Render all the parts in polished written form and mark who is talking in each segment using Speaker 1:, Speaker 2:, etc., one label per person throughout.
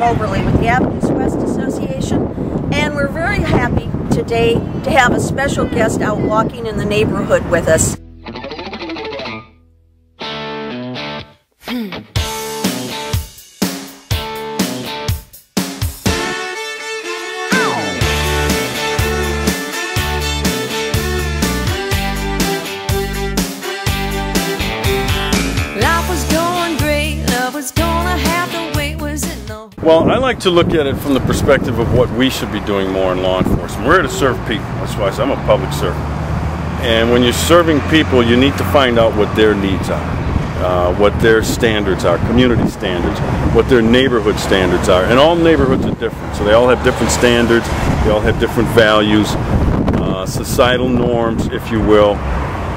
Speaker 1: Moberly with the Avenues West Association, and we're very happy today to have a special guest out walking in the neighborhood with us.
Speaker 2: Well, I like to look at it from the perspective of what we should be doing more in law enforcement. We're here to serve people. That's why I'm a public servant. And when you're serving people, you need to find out what their needs are, what their standards are, community standards, what their neighborhood standards are. And all neighborhoods are different. So they all have different standards, they all have different values, societal norms, if you will.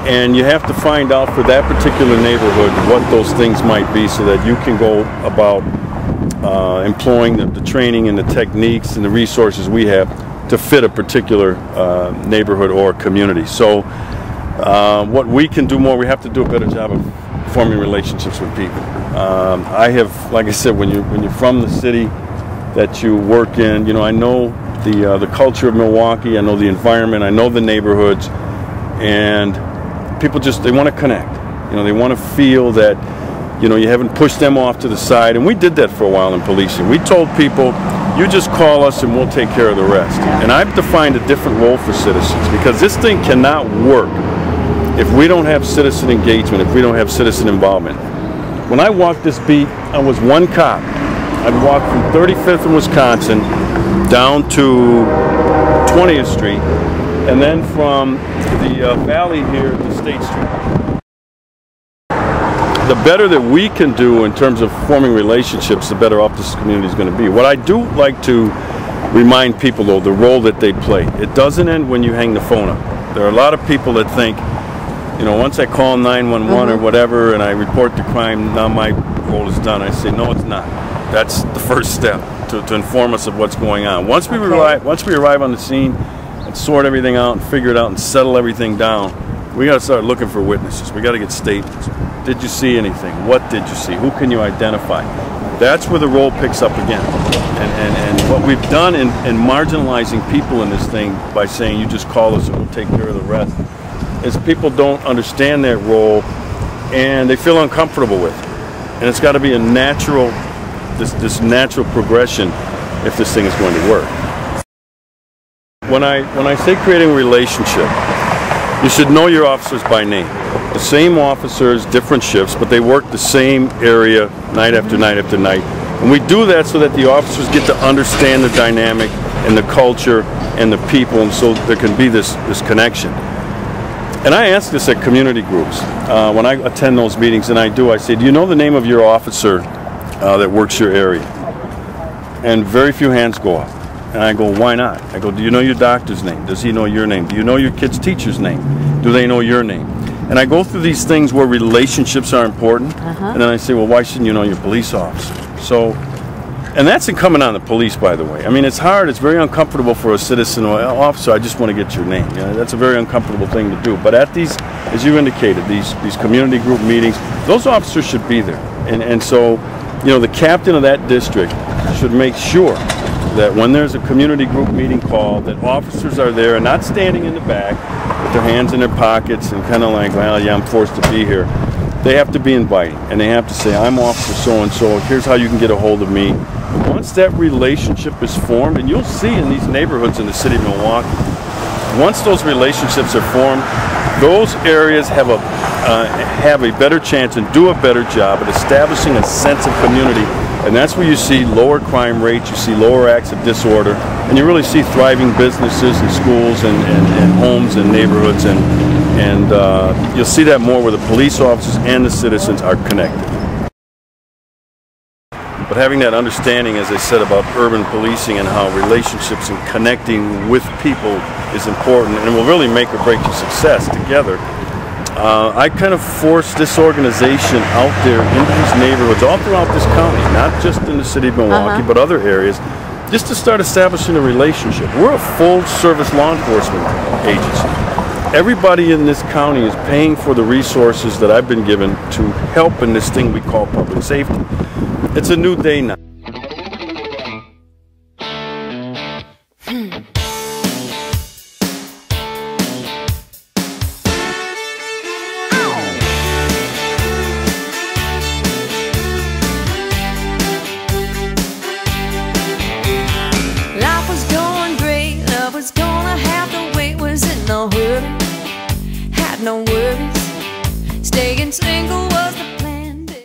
Speaker 2: And you have to find out for that particular neighborhood what those things might be so that you can go about employing the training and the techniques and the resources we have to fit a particular neighborhood or community. So what we can do more, we have to do a better job of forming relationships with people. I have, like I said, when you're from the city that you work in, you know, I know the culture of Milwaukee, I know the environment, I know the neighborhoods, and people just, they want to connect. You know, they want to feel that, you know, you haven't pushed them off to the side. And we did that for a while in policing. We told people, you just call us and we'll take care of the rest. And I've defined a different role for citizens, because this thing cannot work if we don't have citizen engagement, if we don't have citizen involvement. When I walked this beat, I was one cop. I'd walk from 35th in Wisconsin down to 20th Street, and then from the valley here to State Street. The better that we can do in terms of forming relationships, the better off this community is going to be. What I do like to remind people, though, the role that they play. It doesn't end when you hang the phone up. There are a lot of people that think, you know, once I call 911 or whatever and I report the crime, now my role is done. I say, no, it's not. That's the first step to inform us of what's going on. Once we arrive on the scene and sort everything out and figure it out and settle everything down, we got to start looking for witnesses. We got to get statements. Did you see anything? What did you see? Who can you identify? That's where the role picks up again. And what we've done in marginalizing people in this thing by saying you just call us and we'll take care of the rest is people don't understand that role and they feel uncomfortable with it. And it's got to be a natural, this natural progression if this thing is going to work. When I say creating a relationship, you should know your officers by name. The same officers, different shifts, but they work the same area night after night after night. And we do that so that the officers get to understand the dynamic and the culture and the people, and so there can be this connection. And I ask this at community groups. When I attend those meetings, and I do, I say, do you know the name of your officer that works your area? And very few hands go up. And I go, why not? I go, do you know your doctor's name? Does he know your name? Do you know your kid's teacher's name? Do they know your name? And I go through these things where relationships are important, and then I say, well, why shouldn't you know your police officer? So, and that's incumbent on the police, by the way. I mean, it's hard, it's very uncomfortable for a citizen or officer, I just want to get your name. You know, that's a very uncomfortable thing to do. But at these, as you indicated, these community group meetings, those officers should be there. And so, you know, the captain of that district should make sure that when there's a community group meeting called, that officers are there and not standing in the back with their hands in their pockets and kind of like, well, yeah, I'm forced to be here. They have to be inviting, and they have to say, I'm Officer so-and-so, here's how you can get a hold of me. Once that relationship is formed, and you'll see in these neighborhoods in the city of Milwaukee, once those relationships are formed, those areas have a better chance and do a better job at establishing a sense of community. And that's where you see lower crime rates, you see lower acts of disorder, and you really see thriving businesses and schools and homes and neighborhoods, and you'll see that more where the police officers and the citizens are connected. But having that understanding, as I said, about urban policing and how relationships and connecting with people is important, and it will really make or break your success together. I kind of forced this organization out there in these neighborhoods all throughout this county, not just in the city of Milwaukee, but other areas, just to start establishing a relationship. We're a full-service law enforcement agency. Everybody in this county is paying for the resources that I've been given to help in this thing we call public safety. It's a new day now.
Speaker 3: no worries. Staying single